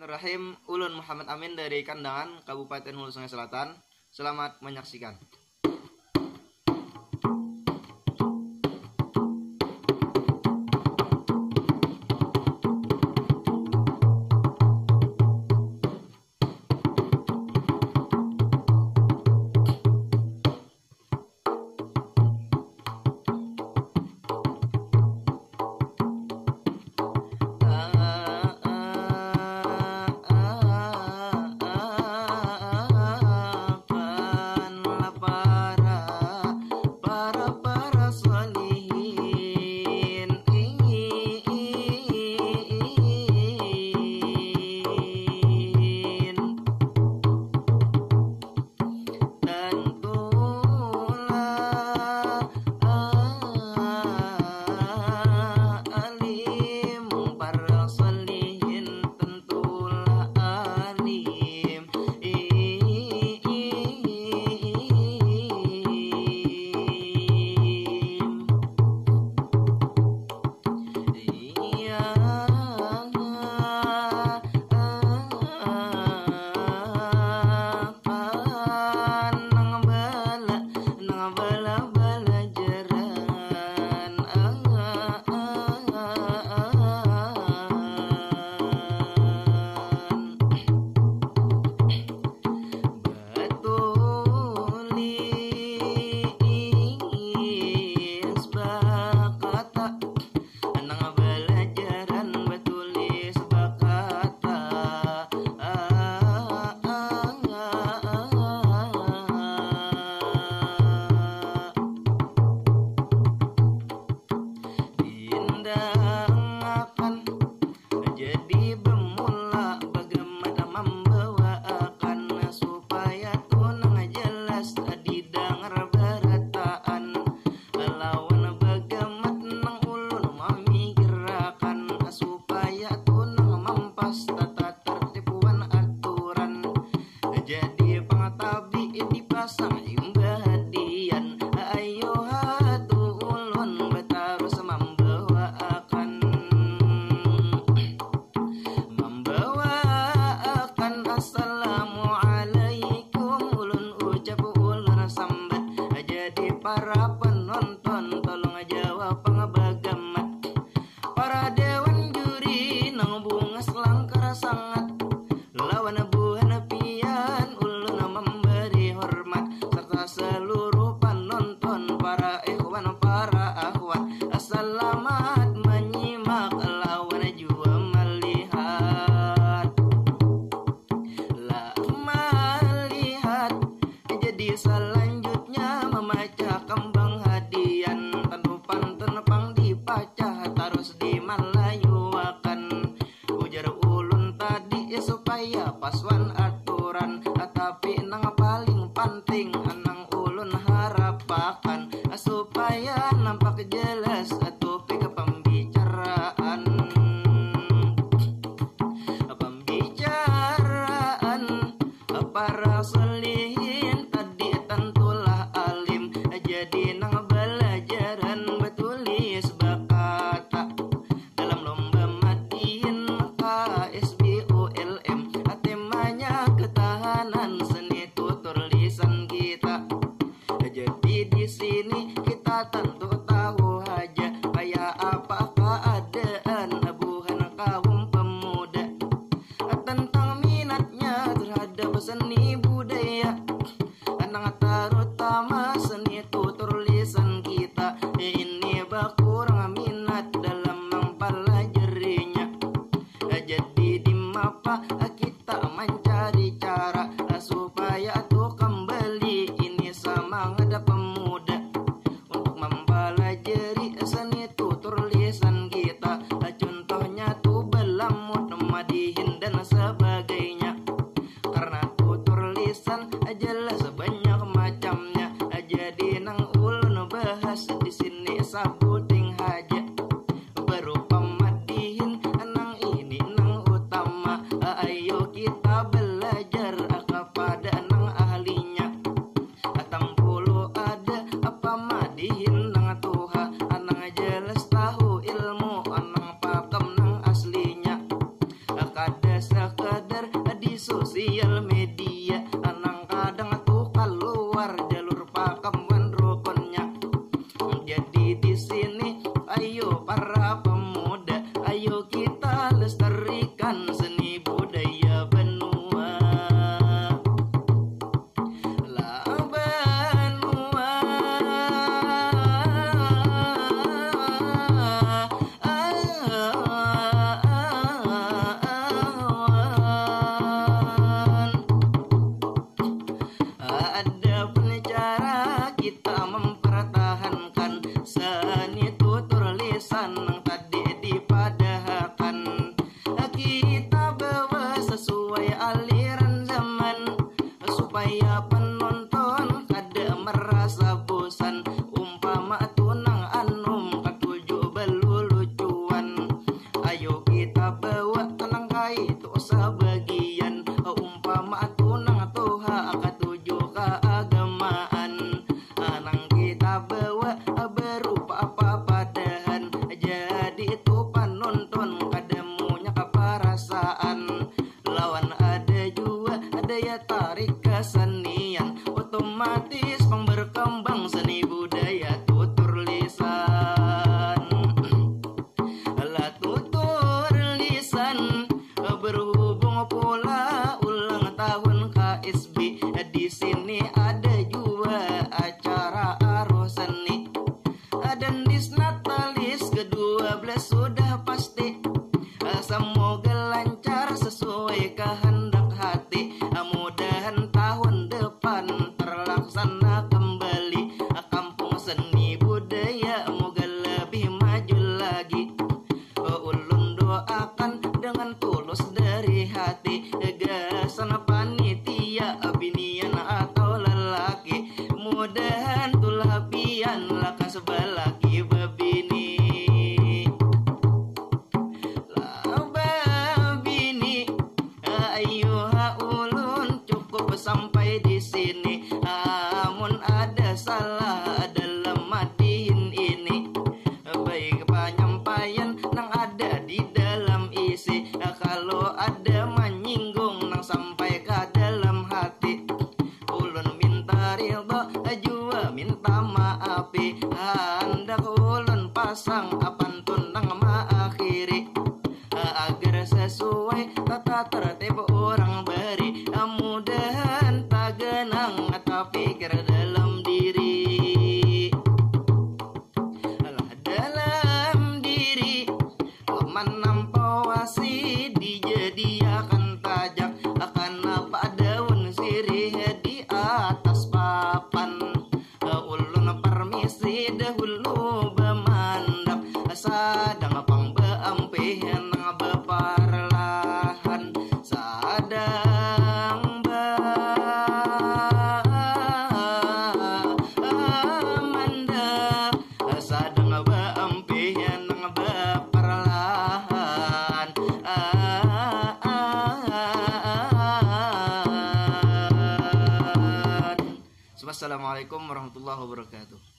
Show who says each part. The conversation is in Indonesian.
Speaker 1: Bismillahirrahmanirrahim. Ulun Muhammad Amin dari Kandangan, Kabupaten Hulu Sungai Selatan. Selamat menyaksikan. Para penonton tolong jawab pangabagamat. Para dewan juri nang bunga selangkar sangat. Lawan buhan pian ulun memberi hormat. Serta seluruh penonton, para ikhwan, para akhwat. Selamat menyimak lawan jua melihat. Lah melihat jadi selanjutnya memecah kembang hadian. Tanpa pantun pang dipacah terus dimalayuakan. Ujar ulun tadi supaya paswan aturan. Tapi nang paling penting nang ulun harapakan supaya nampak jelas topik pembicaraan. Para solihin tadi tentulah alim. Jadi nang belajaran betulis bakata. Dalam lomba matiin KSBULM, temanya ketahanan seni tutur lisan kita. Jadi di sini kita tentu tahu aja kayak apa keadaan buhan kaum pemuda. Tentang minatnya terhadap seni budaya, nang terutama seni tutur lisan kita. Ini kurang minat dalam mempelajarinya. Jadi di mapa kita mencari cara supaya tuh kembali ini semangat pemuda untuk mempelajari seni tutur lisan kita. Contohnya tuh belamut, madihin dan sebagainya. Karena tutur lisan jelas banyak macamnya. Jadi nang ulun bahas di sini sabuting haja. Berupa madihin nang ini nang utama. Ayo kita belajar kepada nang ahlinya. Tampulu ada apa madihin nang tuha. Nang jelas tahu ilmu nang pakem nang aslinya. Kada sekedar sosial media, anang kadang tuh keluar jalur pakeman rukunnya. Jadi di sini ayo para pemuda, ayo kita lestarikan seni budaya benua. La benua, ada pun cara kita mempertahankan seni tutur lisan yang tadi dipadahkan. Kita bawa sesuai aliran zaman supaya penonton kada merasa bosan. Umpama tunang anum katuju belulucuan, ayo kita bawa tenang kai itu sebagian. Umpama tunang tuha katuju keagamaan, anang kita bawa berupa apa padahan. Jadi itu penonton kadamunya keperasaan. Lawan ada juga daya tarik kesenian, otomatis berkembang seni budaya tutur lisan. Lah tutur lisan berhubung pula ulang tahun KSB. Di sini ada juga acara arus seni dan disnatalis ke-12 sudah pasti. Semoga lancar sesuai kehendak hati. Mudahan tahun depan terlaksana kembali. Kampung seni budaya moga lebih maju lagi. Ulun doakan dengan tulus dari hati. Gasan panitia binian atau lelaki, mudahan tulah pian laka sebalaki babini. Babini, ayo ulun cukup sampai di sini. Amun ada salah dalam matiin ini, baik penyampaian nang ada di dalam isi. Kalau ada menyinggung nang sampai ke dalam hati, ulun minta ridho jua minta maafi. Hendak ulun pasang apantun nang maakhiri, agar sesuai tata tertib orang beri. Mudahan tak genang tapi pikir dalam diri. Alah dalam diri menampawasi dijadiakan tajak. Akan apa daun sirih di atas papan. Ulun permisi dahulu bemandap, sadang pang beampih nang beparlahan. Sadang bemandap, sadang beampih nang beparlahan. Wassalamualaikum warahmatullahi wabarakatuh.